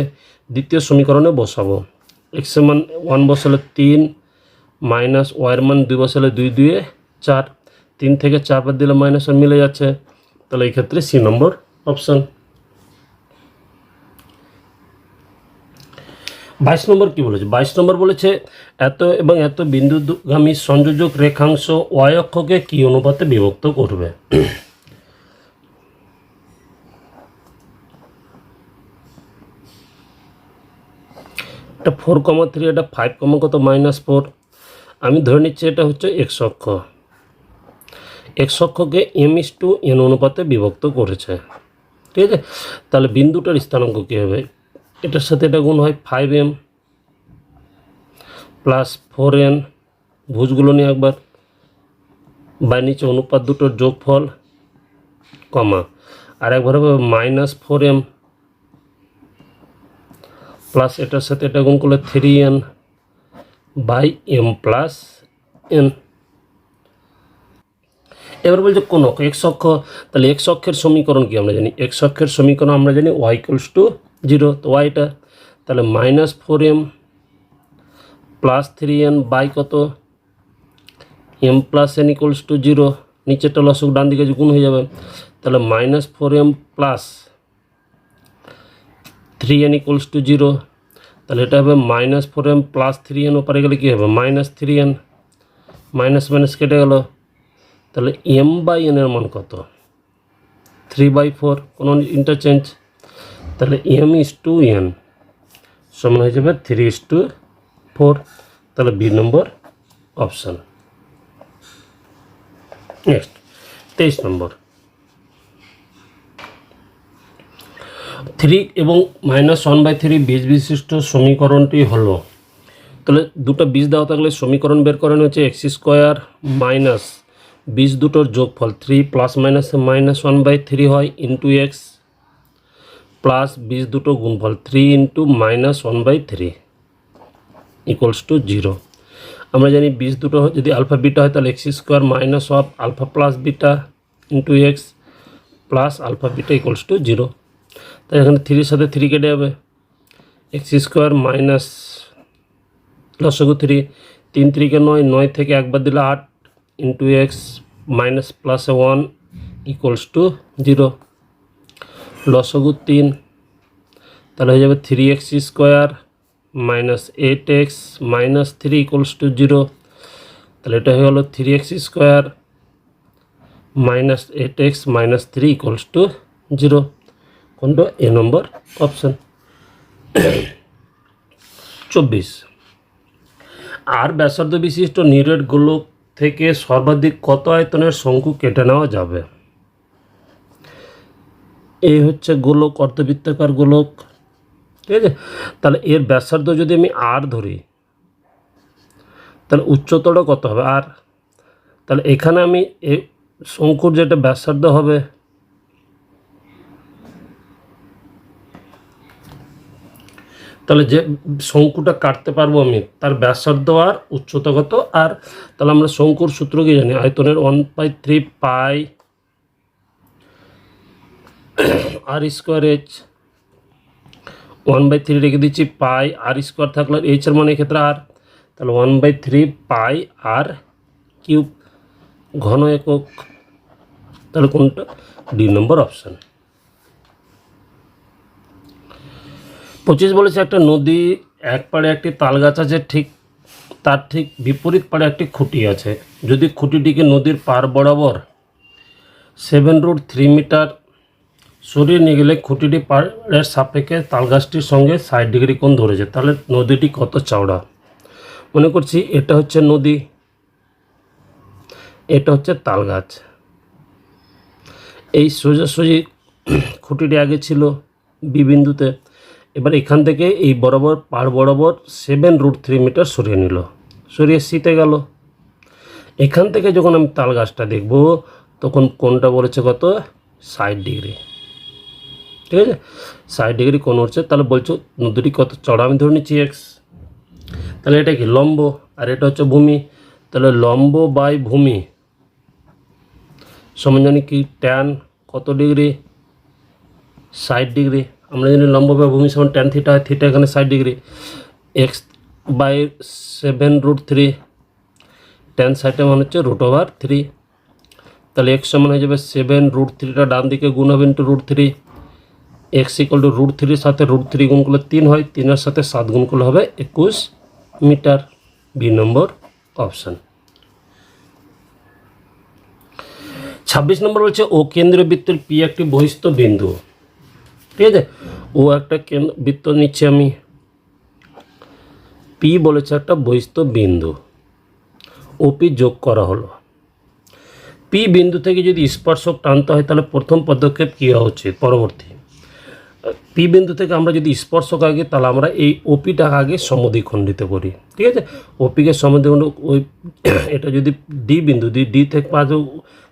দ্বিতীয় সমীকরণে বসাবো, x সমান 1 বসালে 3 মাইনাস ওয়াইয়ের মান 2 বসালে 2 2 4, 3 থেকে 4 বাদ দিলে মাইনাস 1 মিলে যাচ্ছে, তাহলে এই ক্ষেত্রে সি নম্বর অপশান। 22 নম্বর কী বলেছে? 22 নম্বর বলেছে এত এবং এত বিন্দুগামী সংযোজক রেখাংশ y অক্ষকে কী অনুপাতে বিভক্ত করবে? এটা 4,3, এটা 5, কত -4। আমি ধরে নিচ্ছি এটা হচ্ছে এক্স অক্ষ। এক্স অক্ষকে m/n অনুপাতে বিভক্ত করেছে, ঠিক আছে। তাহলে বিন্দুটার স্থানাঙ্ক কী হবে? এটার সাথে এটা গুণ হয় 5m প্লাস 4n, ভুজগুলো নিয়ে একবার, বাই নিচে অনুপাত দুটোর যোগফল, কমা আর একবার হবে -4m প্লাস এটার সাথে এটা গুণ করলে 3n by m plus n। এবার বলছে কোন অক্ষ? এক্স অক্ষ। তাহলে এক্স অক্ষের সমীকরণ কি আমরা জানি? এক্স অক্ষের সমীকরণ আমরা জানি y = 0, তো yটা তাহলে -4m প্লাস 3n বাই কত m প্লাস n = 0, নিচেরটা লসক ডান দিকে গুণ হয়ে যাবে, তাহলে -4m প্লাস 3n = 0, তাহলে এটা হবে -4m প্লাস 3n, ওপারে গেলে কী হবে -3n, মাইনাস মাইনাস কেটে গেল, তাহলে m/n এর মান কত 3/4, কোনো ইন্টারচেঞ্জ, তাহলে m/n সমান হয়ে যাবে 3:4, তাহলে বি নম্বর অপশান। নেক্সট 23 নম্বর, 3 এবং -1/3 বীজ বিশিষ্ট সমীকরণটি হলো, তাহলে দুটো বীজ দেওয়া থাকলে সমীকরণ বের করানো হচ্ছে x² মাইনাস বীজ দুটোর যোগফল 3 প্লাস মাইনাসে -1/3 হয় ইন্টু এক্স প্লাস বীজ দুটো গুণফল 3 ইন্টু -1/3 = 0। আমরা জানি বীজ দুটো যদি আলফা বিটা হয় তাহলে x² minus of alpha plus beta into X plus alpha beta = 0। তাই এখানে 3-এর সাথে 3 কেটে যাবে, x² মাইনাস লসাগু 3, 3 3 কে 9, 9 থেকে একবার দিলে 8 ইন্টু এক্স মাইনাস প্লাসে 1 = 0, লসাগু 3, তাহলে হয়ে যাবে 3x² মাইনাস 8x মাইনাস 3 = 0, তাহলে এটা হয়ে গেল 3x² মাইনাস 8x মাইনাস 3 = 0, কোনটা এ নম্বর অপশান। 24, আর ব্যাসার্ধ বিশিষ্ট নিরেট গোলক থেকে সর্বাধিক কত আয়তনের শঙ্কু কেটে নেওয়া যাবে? এই হচ্ছে গোলক, অর্ধবৃত্তাকার গোলক, ঠিক আছে। তাহলে এর ব্যাসার্ধ যদি আমি আর ধরি, তাহলে উচ্চতর কত হবে আর, তাহলে এখানে আমি এই শঙ্কুর যেটা ব্যাসার্ধ হবে, তাহলে যে শঙ্কুটা কাটতে পারবো আমি তার ব্যাসার্ধ আর উচ্চতা কত আর, তাহলে আমরা শঙ্কুর সূত্র কি জানি? আয়তনের 1/3 পাই r²h, 1/3 রেখে দিচ্ছি, পাই r² থাকলে h এর মানে এক্ষেত্রে আর, তাহলে 1/3 পাই r³ ঘন একক, তাহলে কোনটা? ডি নম্বর অপশান। 25 বলেছে একটা নদী এক পাড়ে একটি তাল গাছ আছে, ঠিক তার ঠিক বিপরীত পাড়ে একটি খুঁটি আছে। যদি খুঁটিটিকে নদীর পাড় বরাবর 7√3 মিটার সরিয়ে নিয়ে গেলে খুঁটিটি পাড়ের সাপেক্ষে তালগাছটির সঙ্গে 60 ডিগ্রি কোণ ধরেছে, তাহলে নদীটি কত চওড়া? মনে করছি এটা হচ্ছে নদী, এটা হচ্ছে তালগাছ। এই সোজাসুজি খুঁটিটি আগে ছিল বি বিন্দুতে, এবার এখান থেকে এই বরাবর পাড় বরাবর 7√3 মিটার সরিয়ে নিল, সরিয়ে সিতে গেল। এখান থেকে যখন আমি তাল গাছটা দেখব তখন কোণটা বলেছে কত? 60 ডিগ্রি। ঠিক আছে, 60 ডিগ্রি কোণ হচ্ছে, তাহলে বলছো নদীটি কত চড়া? আমি ধরে নিচ্ছি এক্স, তাহলে এটা কি লম্ব আর এটা হচ্ছে ভূমি, তাহলে লম্ব বাই ভূমি সমান জানি কি ট্যান কত ডিগ্রি? 60 ডিগ্রি। আমরা জানি লম্ব বাই ভূমি সমান ট্যান থিটা, থিটা এখানে 60 ডিগ্রি। এক্স বাই 7√3, ট্যান 60 মানে হচ্ছে √3, তাহলে এক্স সমান হয়ে যাবে 7√3টা ডান দিকে গুণ হবে ইন্টু √3। এক্স ইকুয়াল টু √3 সাথে √3 গুণ করলে 3 হয়, 3-এর সাথে 7 গুণ করলে হবে 21 মিটার। বি নম্বর অপশান। 26 নম্বর বলছে ও কেন্দ্রীয় বৃত্তের পি একটি বহিস্থ বিন্দু। ঠিক আছে, ও একটা বৃত্ত নিচ্ছে আমি, পি বলেছে একটা বহিস্থ বিন্দু, ওপি যোগ করা হলো। পি বিন্দু থেকে যদি স্পর্শক টানতে হয় তাহলে প্রথম পদক্ষেপ কী হওয়া উচিত? পরবর্তী পি বিন্দু থেকে আমরা যদি স্পর্শক আগে, তাহলে আমরা এই ওপিটা আগে সমদ্বিখণ্ডিত করি। ঠিক আছে, ওপিকে সমদ্বিখণ্ড, ওই এটা যদি ডি বিন্দু দিই, ডি থেকে 5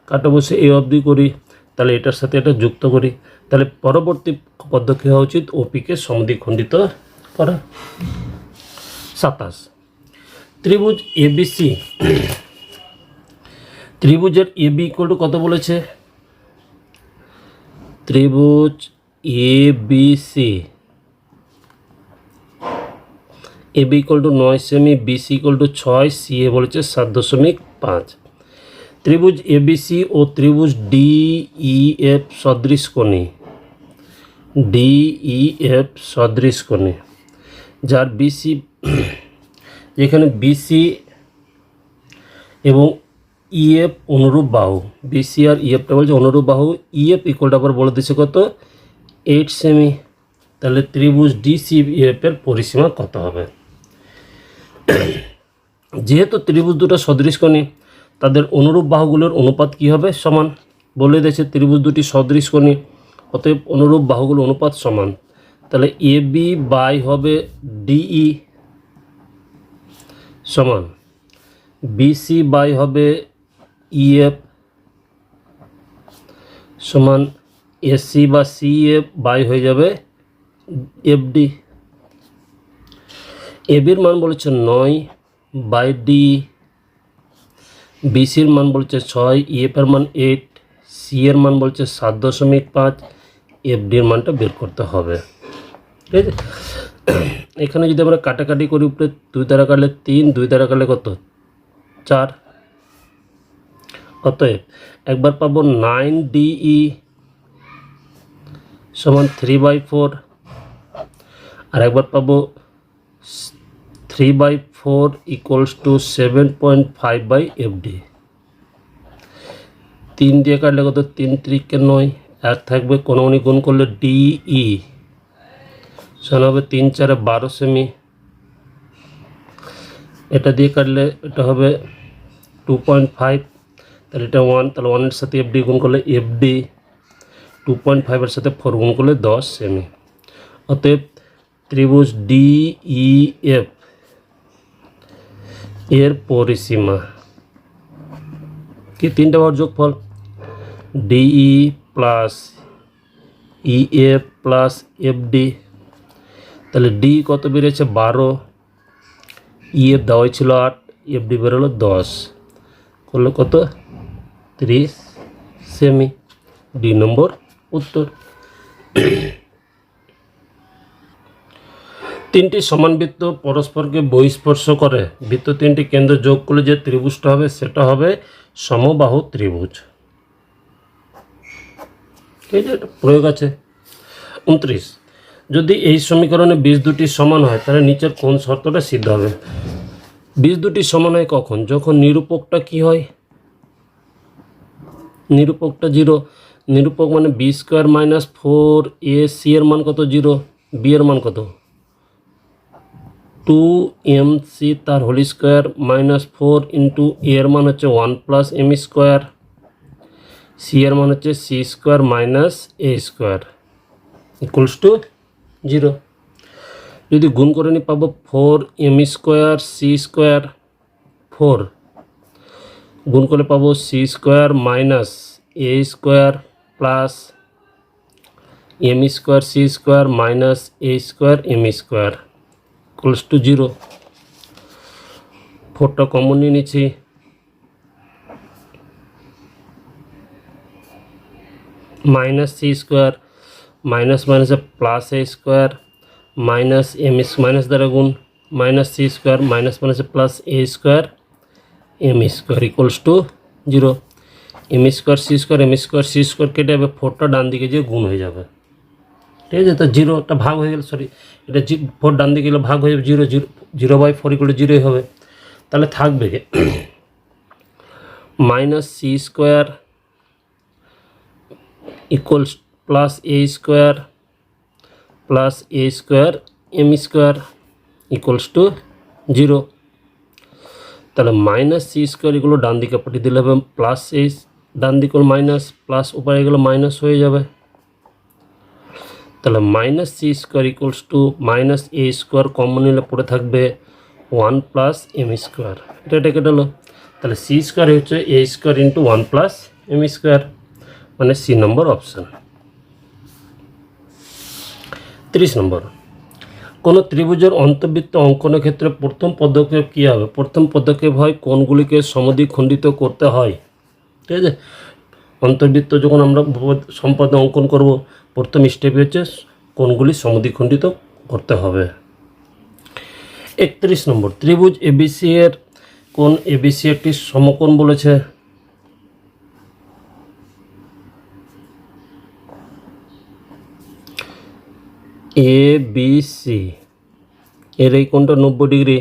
কাটা বসে এ অবধি করি, তাহলে এটার সাথে এটা যুক্ত করি, তাহলে পরবর্তী পদক্ষেপ হওয়া উচিত ওপিকে সমদ্বিখণ্ডিত করা। 27 ত্রিভুজ এবিসি, ত্রিভুজের এবি ইকুয়াল টু কত বলেছে? ত্রিভুজ এবিসি, এবি ইকুয়াল টু 9 সেমি, বিসি ইকুয়াল টু 6, সিএ বলেছে 7.5। ত্রিভুজ এবিসি ও ত্রিভুজ ডিইএফ সদৃশকোণী, ডিইএফ সদৃশকোণী, যার বিসি, যেখানে বিসি এবং ইএফ অনুরূপ বাহু, বিসি আর ইএফটা বলছে অনুরূপ বাহু, ইএফ ইকুয়ালটা আবার বলে দিচ্ছে কত? 8 সেমি। তাহলে ত্রিভুজ ডিসিএফ এর পরিসীমা কত হবে? যেহেতু ত্রিভুজ দুটো সদৃশকোণী, তাদের অনুরূপ বাহুগুলোর অনুপাত কি হবে? সমান। বলে দিয়েছে ত্রিভুজ দুটি সদৃশকোণী, অতএব অনুরূপ বাহুগুলোর অনুপাত সমান। তাহলে এবি বাই হবে ডিই সমান বিসি বাই হবে ইএফ সমান এসি বা সিএফ বাই হয়ে যাবে এফডি। এবির মান বলেছে 9 বাই ডি, বিসির মান বলছে 6, ইএফ এর মান 8, সি এর মান বলছে 7.5, এফডির মানটা বের করতে হবে। ঠিক আছে, এখানে যদি আমরা কাটাকাটি করি, উপরে 2 দ্বারা কাটলে 3, 2 দ্বারা কাটলে কত? 4। অতএব একবার পাবো 9 ডিই সমান 3/4, আর একবার পাবো 3/4 ইকুয়ালস টু 7.5/FD। 3 দিয়ে কাটলে কত? 3 3 9, আর থাকবে কোণাকুণি গুণ করলে ডিই সমান হবে 3 4 12 সেমি। এটা দিয়ে কাটলে এটা হবে 2.5, তাহলে এটা 1, তাহলে 1-এর সাথে এফডি গুণ করলে এফডি, 2.5-এর সাথে 4 গুণ করলে 10 সেমি। অতএব ত্রিভুজ ডিইএফ এর পরিসীমা কি? 3টে বাহুর যোগফল, DE plus EF plus FD. তাহলে ডি কত বেরিয়েছে? 12, ইএফ দেওয়াই ছিল 8, এফডি বেরোলো 10, করলো কত? 30 সেমি। ডি নম্বর উত্তর। 3টি সমান বৃত্ত পরস্পরকে বহিঃস্পর্শ করে, বৃত্ত 3টি কেন্দ্র যোগ করলে যে ত্রিভুজটা হবে সেটা হবে সমবাহু ত্রিভুজ। ঠিক আছে, এটা প্রয়োগ আছে। 29 যদি এই সমীকরণে বীজ দুটি সমান হয় তাহলে নিচের কোন শর্তটা সিদ্ধ হবে? বীজ দুটি সমান হয় কখন? যখন নিরূপকটা কি হয়, নিরূপকটা 0। নিরূপক মানে বি স্কোয়ার মাইনাস 4ac এর মান কত? 0। বি এর মান কত? 2mc তার হোল স্কোয়ার মাইনাস 4 ইন্টু এর মান হচ্ছে 1 প্লাস এম স্কোয়ার, সি এর মান হচ্ছে C square minus A square equals to 0। যদি গুণ করে নিই পাবো 4m স্কোয়ার সি স্কোয়ার, 4 গুণ করলে পাবো C square minus A square plus M square C square minus A square M square equals to 0। 4টা কমন নিয়ে নিচ্ছি, মাইনাস সি স্কোয়ার মাইনাস মাইনাসে plus A square minus M minus দ্বারা গুণ minus C square minus মাইনাসে plus A square M square equals to 0। M square C square M square C square কেটে যাবে, 4টা ডান দিকে যেয়ে গুণ হয়ে যাবে, ঠিক আছে। তো 0টা ভাগ হয়ে গেল, সরি এটা 4 ডান দিকে গেলে ভাগ হয়ে যাবে, 0 0 0/4 ইকুয়াল 0 হবে। তাহলে থাকবে minus C square equals plus A square plus A square M square equals to 0। তাহলে মাইনাস সি স্কোয়ার এগুলো ডান দিকে পাঠিয়ে দিলে হবে প্লাস এ, ডান দিকে মাইনাস প্লাস উপরে এগুলো মাইনাস হয়ে যাবে। তাহলে minus C square equals to minus A square common নিলে পড়ে থাকবে 1 প্লাস এম স্কোয়ার, এটা কেটে গেলো। তাহলে সি স্কোয়ার হচ্ছে a square into 1 plus M square, মানে সি নম্বর অপশান। 30 নম্বর, কোনো ত্রিভুজের অন্তর্বৃত্ত অঙ্কনের ক্ষেত্রে প্রথম পদক্ষেপ কী হবে? প্রথম পদক্ষেপ হয় কোণগুলিকে সমদ্বিখণ্ডিত করতে হয়, ঠিক আছে। অন্তর্বৃত্ত যখন আমরা সম্পদে অঙ্কন করব, প্রথম স্টেপ হচ্ছে কোণগুলি সমদ্বিখণ্ডিত করতে হবে। 31 নম্বর, ত্রিভুজ এবিসি এর কোণ এবিসি একটি সমকোণ বলেছে। এবিসি এর এই কোণটা 90 ডিগ্রি,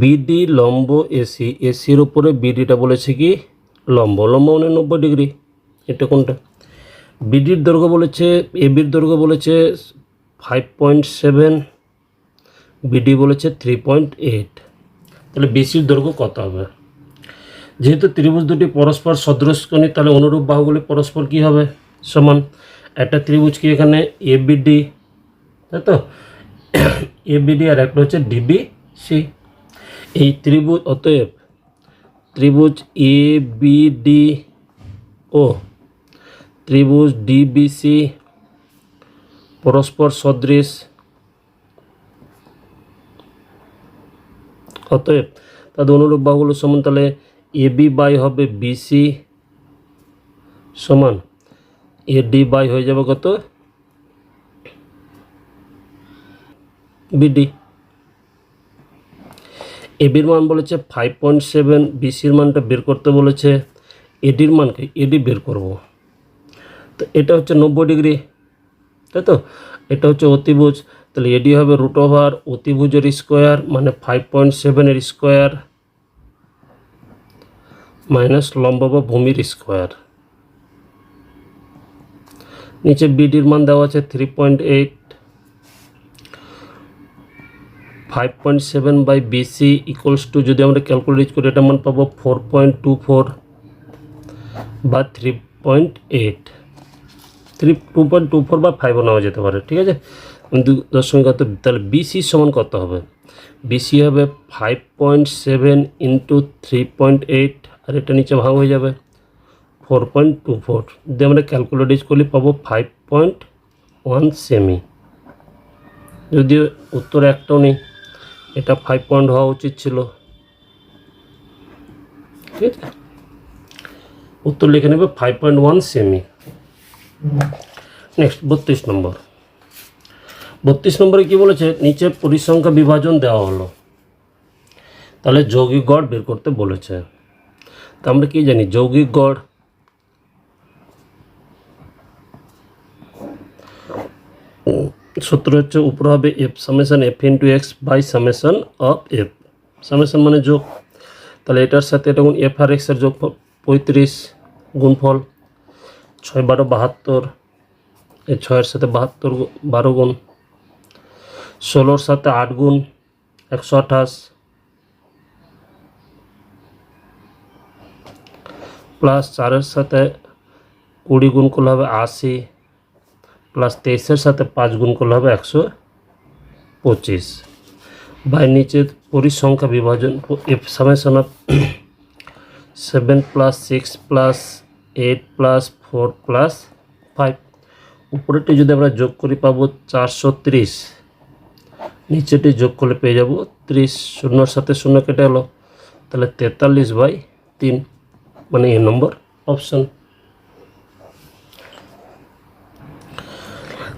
বিডি লম্ব এসি, এসির উপরে বিডিটা বলেছে কি লম্ব, লম্ব মানে 90 ডিগ্রি। এটা কোনটা? বিডির দৈর্ঘ্য বলেছে, এবির দৈর্ঘ্য বলেছে 5.7, বিডি বলেছে 3.8। তাহলে বিসির দৈর্ঘ্য কত হবে? যেহেতু ত্রিভুজ দুটি পরস্পর সদৃশকোণী, তাহলে অনুরূপ বাহুগুলি পরস্পর কি হবে? সমান। একটা ত্রিভুজ কি এখানে এবিডি, তাই তো, এবিডি আর একটা হচ্ছে ডিবিসি। এই ত্রিভুজ, অতএব ত্রিভুজ এবিডি ও ত্রিভুজ ডিবিসি পরস্পর সদৃশ, অতএব তাদের অনুরূপ বাহুগুলো সমান। তাহলে এবি বাই হবে বিসি সমান এডি বাই হয়ে যাবে কত? বিডি। এবির মান বলেছে 5.7, বিসির মানটা বের করতে বলেছে, এডির মানকে এডি বের করব। তো এটা হচ্ছে 90 ডিগ্রি, তাই তো, এটা হচ্ছে অতিভুজ। তাহলে এডি হবে √ অতিভুজের স্কোয়ার মানে 5.7 এর স্কোয়ার মাইনাস লম্ব বা ভূমির স্কোয়ার। নিচে বিডির মান দেওয়া আছে 3.8, 5.7 বাই বিসি ইকুয়ালস টু, যদি আমরা ক্যালকুলেট করি এটা মান পাবো 4.24 বা 3.8, 2.24 বা 5ও নেওয়া যেতে পারে, ঠিক আছে। 2.0 তাহলে বিসি সমান কত হবে? বিসি হবে 5.7 ইন্টু 3.8, আর এটা নিচে ভাগ হয়ে যাবে 4.24, যদি আমরা ক্যালকুলেট করলে পাবো 5.1 সেমি। যদিও উত্তর একটাও নেই, এটা 5 পয়েন্ট হওয়া উচিত ছিল, ঠিক আছে। উত্তর লিখে নেবে 5.1 সেমি। নেক্সট 32 নম্বর। 32 নম্বরে কি বলেছে? নিচে পরিসংখ্যা বিভাজন দেওয়া হলো, তাহলে যৌগিক গড় বের করতে বলেছে। তা আমরা কি জানি? যৌগিক গড় সূত্র হচ্ছে উপরে হবে F summation F into X by summation of F. Summation মানে যোগ, তাহলে এটার সাথে এটা গুণ এফ আর এক্সের যোগ 35 গুণফল 6 12 72, এই 6-এর সাথে 72 12 গুণ, 16-র সাথে 8 গুণ 128, প্লাস 4-এর সাথে 20 গুণ করলে হবে 80, প্লাস 23-এর সাথে 5 গুণ করলে হবে 125, বাই নিচে পরিসংখ্যা বিভাজন F summation of 7 plus 6 plus 8 plus 4 plus 5, উপরেটি যদি আমরা যোগ করি পাবো 430, নিচেটি যোগ করলে পেয়ে যাব 30, শূন্যর সাথে শূন্য কেটে গেল, তাহলে 43/3 মানে এ নম্বর অপশন।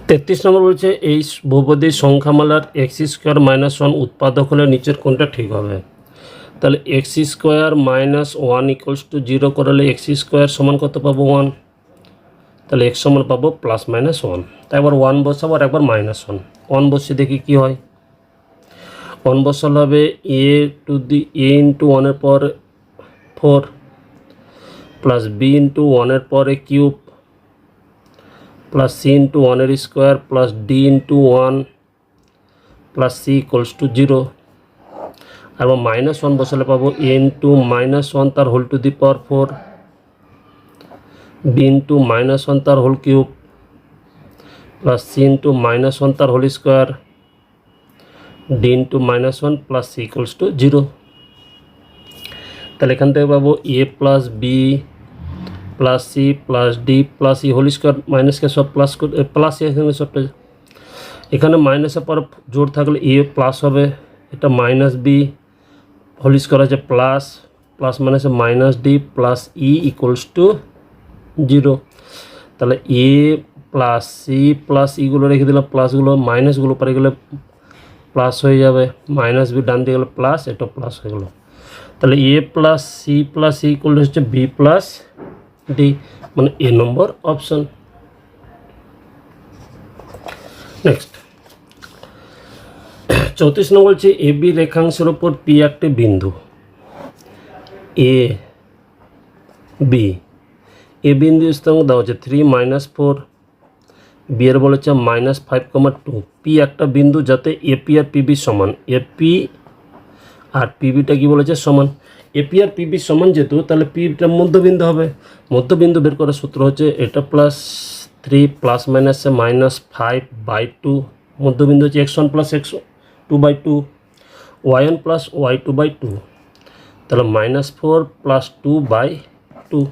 33 নম্বর বলছে এই বহুপদী সংখ্যামালার x² - 1 উৎপাদক হলে নিচের কোনটা ঠিক হবে। তাহলে x² - 1 = 0 করালে x² সমান কত পাবো 1, তাহলে x সমান পাবো +-1, তাই একবার 1 বসাবো আর একবার -1, 1 বসিয়ে দেখি কি হয়। 1 বসালে হবে a × 1 এর পর 4 প্লাস b × 1 এর পরে কিউব প্লাস c × 1 এর square plus d × 1 plus c = 0, আর -1 বসালে পাবো a × -1 তার whole to the power 4, b × -1 তার হোল কিউব প্লাস c × -1 তার whole square d × -1 plus c = 0, তাহলে এখান থেকে পাবো a plus b plus c plus d plus e whole square, মাইনাসকে সব প্লাস প্লাস এখানে সবটা, এখানে মাইনাসের পর জোর থাকলে এ প্লাস হবে, এটা মাইনাস বি হোল স্কোয়ার আছে প্লাস প্লাস মাইনাসে মাইনাস ডি প্লাস ই = 0, তাহলে এ প্লাস সি প্লাস ইগুলো রেখে দিলাম, প্লাসগুলো মাইনাসগুলো পরে গেলে প্লাস হয়ে যাবে, মাইনাস বি ডান দিয়ে গেলে প্লাস, এটা প্লাস হয়ে গেলো, তাহলে এ প্লাস সি প্লাস ই হচ্ছে বি প্লাস ডি মানে এ নম্বর অপশন। নেক্সট 34 নম্বর বলছে এ বি রেখাংশের উপর পি একটি বিন্দু, এ বি এ বিন্দু স্থানাঙ্ক দেওয়া হচ্ছে 3 - 4, বি এর বলেছে -5,2, পি একটা বিন্দু যাতে এপি আর পিবি সমান, এপি আর পিবিটা কি বলেছে সমান, এপি আর পিবি সমান যেহেতু তাহলে পিটা মধ্যবিন্দু হবে, মধ্যবিন্দু বের করার সূত্র হচ্ছে এটা +3 প্লাস মাইনাসে -5/2, মধ্যবিন্দু হচ্ছে x1 + x2/2 y1 + y2/2, তাহলে -4 + 2/2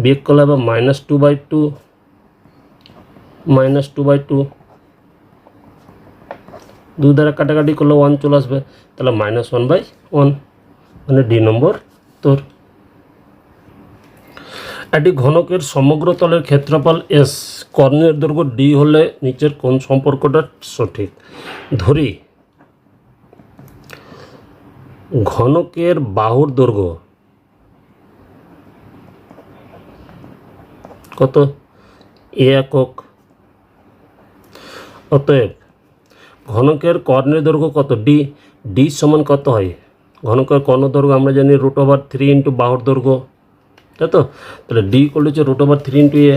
বিয়োগ করলে হবে -2/2 -2/2, 2 দ্বারা কাটাকাটি করলে 1 চলে আসবে, তাহলে -1/1 মানে ডি নম্বর তোর। একটি ঘনকের সমগ্র তলের ক্ষেত্রফল এস, কর্ণের দৈর্ঘ্য ডি হলে নিচের কোন সম্পর্কটা সঠিক। ধরি ঘনকের বাহুর দৈর্ঘ্য কত, এ একক, অতএব ঘনকের কর্ণের দৈর্ঘ্য কত, ডি, ডি সমান কত হয়, ঘনকের কর্ণ দৈর্ঘ্য আমরা জানি √3 × বাহুর দৈর্ঘ্য, তাই তো, তাহলে ডি হচ্ছে √3 × এ,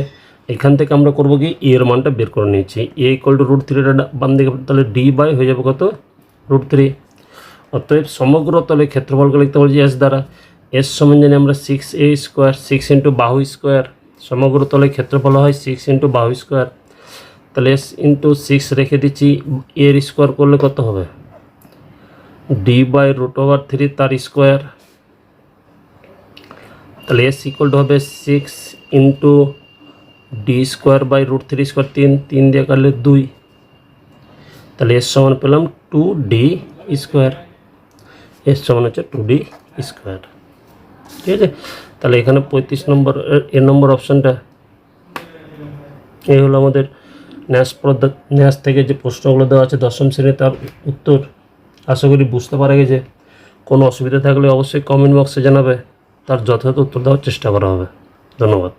এখান থেকে আমরা করবো কি এর মানটা বের করে নিচ্ছি, এ √3 বাম দিকে, তাহলে ডি বাই হয়ে যাবে কত √3, অতএব সমগ্র তলে ক্ষেত্রফলকে লিখতে বলছি এস দ্বারা, এস সমান জানি আমরা 6a², 6 × বাহু স্কোয়ার, সমগ্র তলে ক্ষেত্রফল হয় 6 × বাহু স্কোয়ার, তাহলে এস × 6 রেখে দিচ্ছি, এর স্কোয়ার করলে কত হবে d/√3 তার স্কোয়ার, তাহলে এস হবে 6 × d²/√3², 3 দিয়ে কাটলে 2, তাহলে এস সমান পেলাম 2d², এস সমান হচ্ছে 2d², ঠিক আছে। তাহলে এখানে 35 নম্বর এ নম্বর অপশানটা, এই হলো আমাদের ন্যাস থেকে যে প্রশ্নগুলো দেওয়া আছে 10ম শ্রেণী, তার উত্তর। আশা করি বুঝতে পারা গেছে, কোনো অসুবিধা থাকলে অবশ্যই কমেন্ট বক্সে জানাবে, তার যথাযথ উত্তর দেওয়ার চেষ্টা করা হবে। ধন্যবাদ।